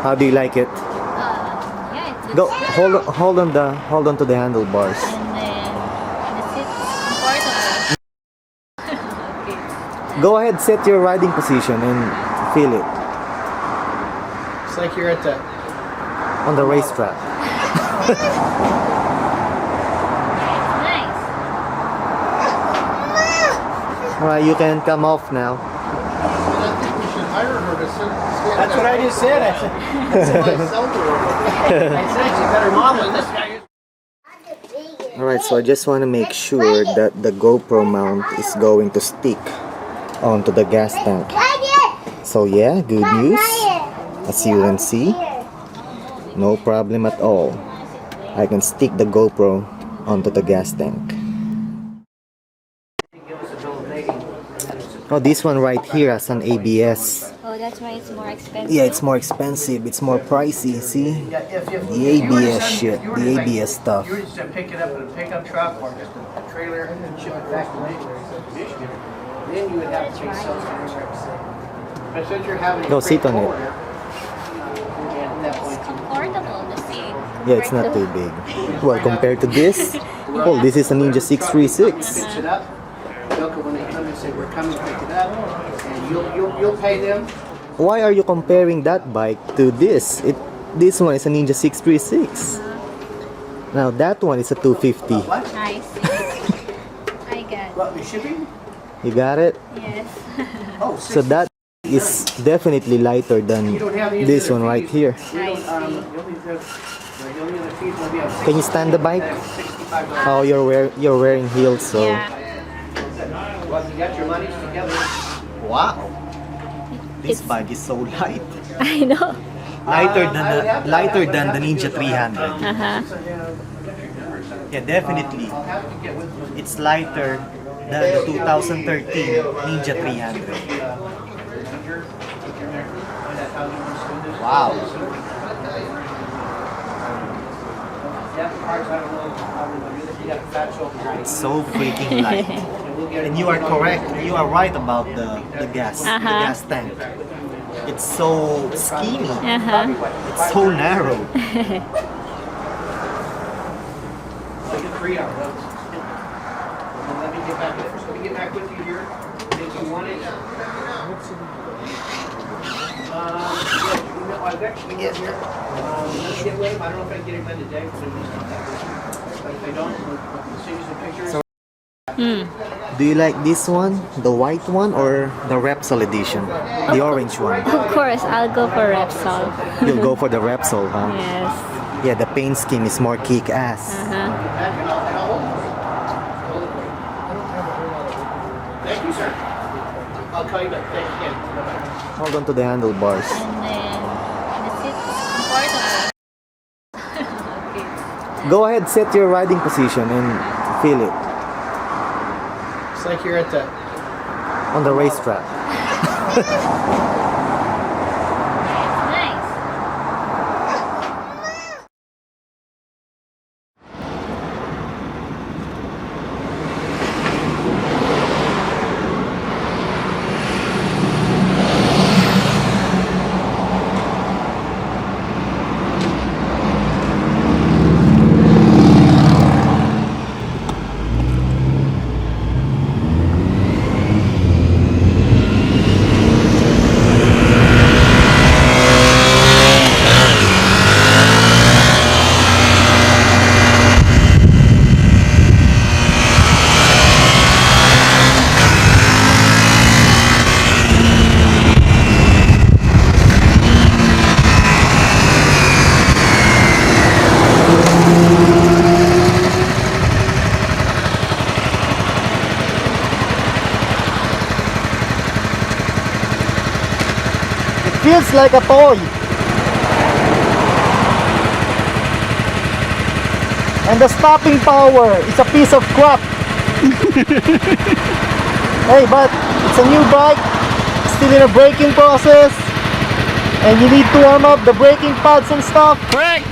How do you like it? Yeah, it's Go, good. hold on to the handlebars. And then the seat is comfortable. Okay. Go ahead, set your riding position and feel it It's like you're at the on the racetrack. It's nice. Alright, you can come off now. I think we should hire her to stand. That's what I just said. I said, Myself to her. I said she's better model than this guy. Alright, so I just want to make sure that the GoPro mount is going to stick onto the gas tank. So yeah, good news. As you can see, no problem at all. I can stick the GoPro onto the gas tank. Oh, this one right here has an ABS. Oh, that's why it's more expensive. Yeah, it's more expensive. It's more pricey. See? The ABS shit. The ABS stuff. You were just to pick it up in a pickup truck or just a trailer and then ship it back to Michigan. Then you would have to pay sales tax. But since you're having Go sit on it. It's comfortable, the seat. Yeah, it's not too big. Well, compared to this, oh, this is a Ninja 636. Fix it up. When they come and say we're coming to pick it up, and you'll pay them. Why are you comparing that bike to this? This one is a Ninja 636. Now that one is a 250. I see. I got What, the shipping? You got it? Yes. Oh, So that is definitely lighter than you don't have any this other one right fees. here. We don't, the only other fees will be on Can you stand the bike? $65. Oh, you're wearing heels, so Yeah. Well, you got your monies together. wow. This bike is so light. I know. Lighter than the Ninja 300. Uh-huh. Yeah, definitely. I'll have to get with you. It's lighter than the 2013 Ninja 300. Wow. It's so freaking light. And you are correct. You are right about the gas, the gas tank. It's so skinny. It's so narrow. Like a 3 hour. Let me get back with you here. If you want it. I've actually get here. Let me get with him. I don't know if I can get him in today, but he's not that busy. But if I don't, we'll send you some pictures. Do you like this one, the white one, or the Repsol edition, the orange one? Of course, I'll go for Repsol. You'll go for the Repsol, huh? Yes. Yeah, the paint scheme is more kick-ass. Thank you, sir. I'll call you back. Thank you again. Bye-bye. Hold on to the handlebars. And then the seat is comfortable. Okay. Go ahead, set your riding position and feel it It's like you're at the on the racetrack. It's nice. Feels like a toy. And the stopping power is a piece of crap. Hey, but it's a new bike, still in a braking process, and you need to warm up the braking pads and stuff. Correct.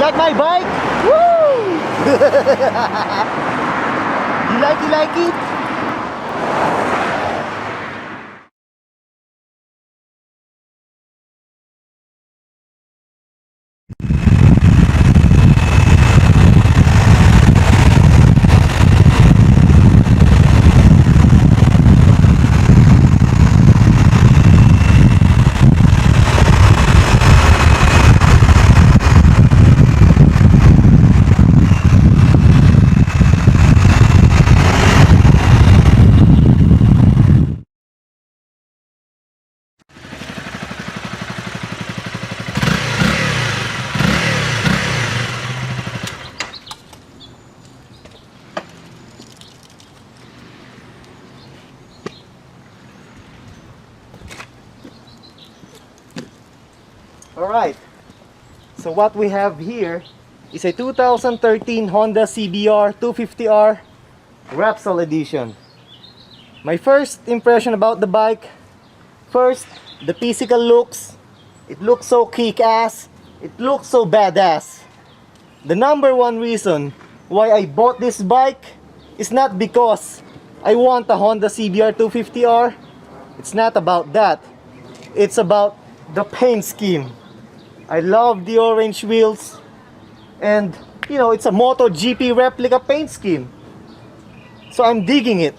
like my bike? Woo! You like it? Alright, so what we have here is a 2013 Honda CBR 250R Repsol edition. My first impression about the bike, first, the physical looks. It looks so kick-ass, it looks so badass. The number one reason why I bought this bike is not because I want a Honda CBR 250R. It's not about that. It's about the paint scheme. I love the orange wheels, and you know, it's a MotoGP replica paint scheme, so I'm digging it.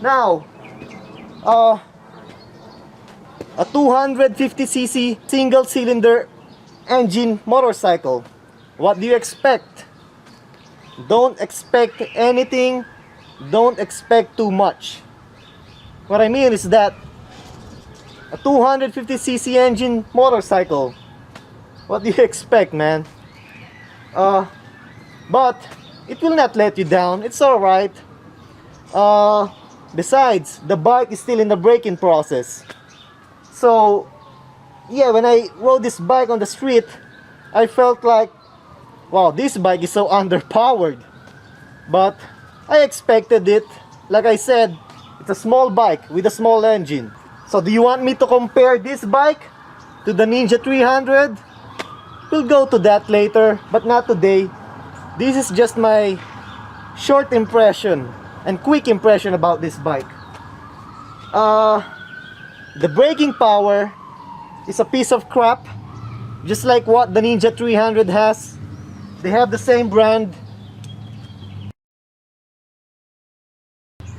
Now, a 250cc single cylinder engine motorcycle. What do you expect? Don't expect anything, don't expect too much. What I mean is that a 250cc engine motorcycle, what do you expect, man? But it will not let you down. It's alright. Besides, the bike is still in the braking process. So, yeah, when I rode this bike on the street, I felt like, wow, this bike is so underpowered. But I expected it. Like I said, it's a small bike with a small engine. So do you want me to compare this bike to the Ninja 300? We'll go to that later, but not today. This is just my short impression and quick impression about this bike. The braking power is a piece of crap, just like what the Ninja 300 has. They have the same brand.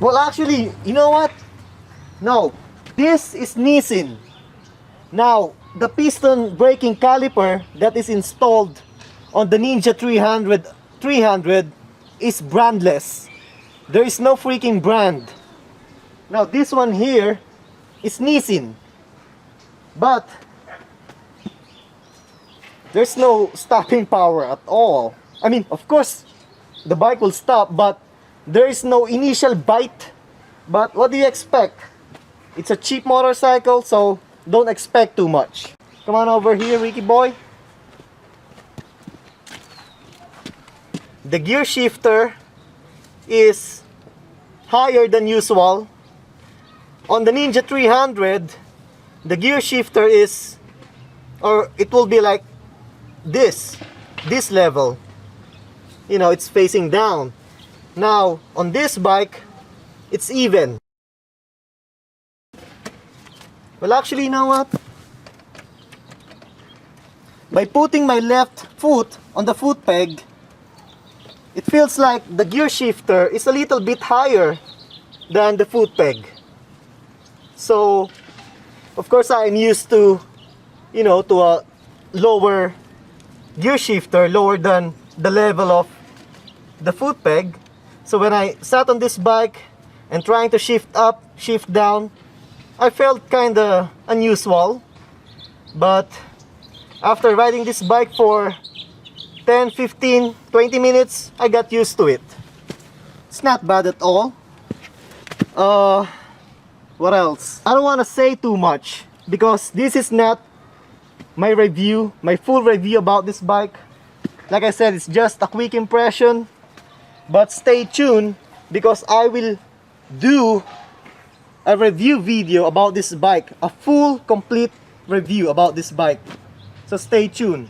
Well, actually, you know what? No. This is Nissin. Now, the piston braking caliper that is installed on the Ninja 300 is brandless. There is no freaking brand. Now, this one here is Nissin. But there's no stopping power at all. I mean, of course, the bike will stop, but there is no initial bite. But what do you expect? It's a cheap motorcycle, so don't expect too much. Come on over here, Ricky boy. The gear shifter is higher than usual. On the Ninja 300, the gear shifter is, or it will be like this level. You know, it's facing down. Now, on this bike, it's even. Well, actually, you know what? By putting my left foot on the foot peg, it feels like the gear shifter is a little bit higher than the foot peg. So, of course, I'm used to, you know, to a lower gear shifter, lower than the level of the foot peg. So when I sat on this bike and trying to shift up, shift down, I felt kinda unusual. But after riding this bike for 10, 15, 20 minutes, I got used to it. It's not bad at all. What else? I don't want to say too much because this is not my review, my full review about this bike. Like I said, it's just a quick impression. But stay tuned because I will do a review video about this bike, a full complete review about this bike. So stay tuned.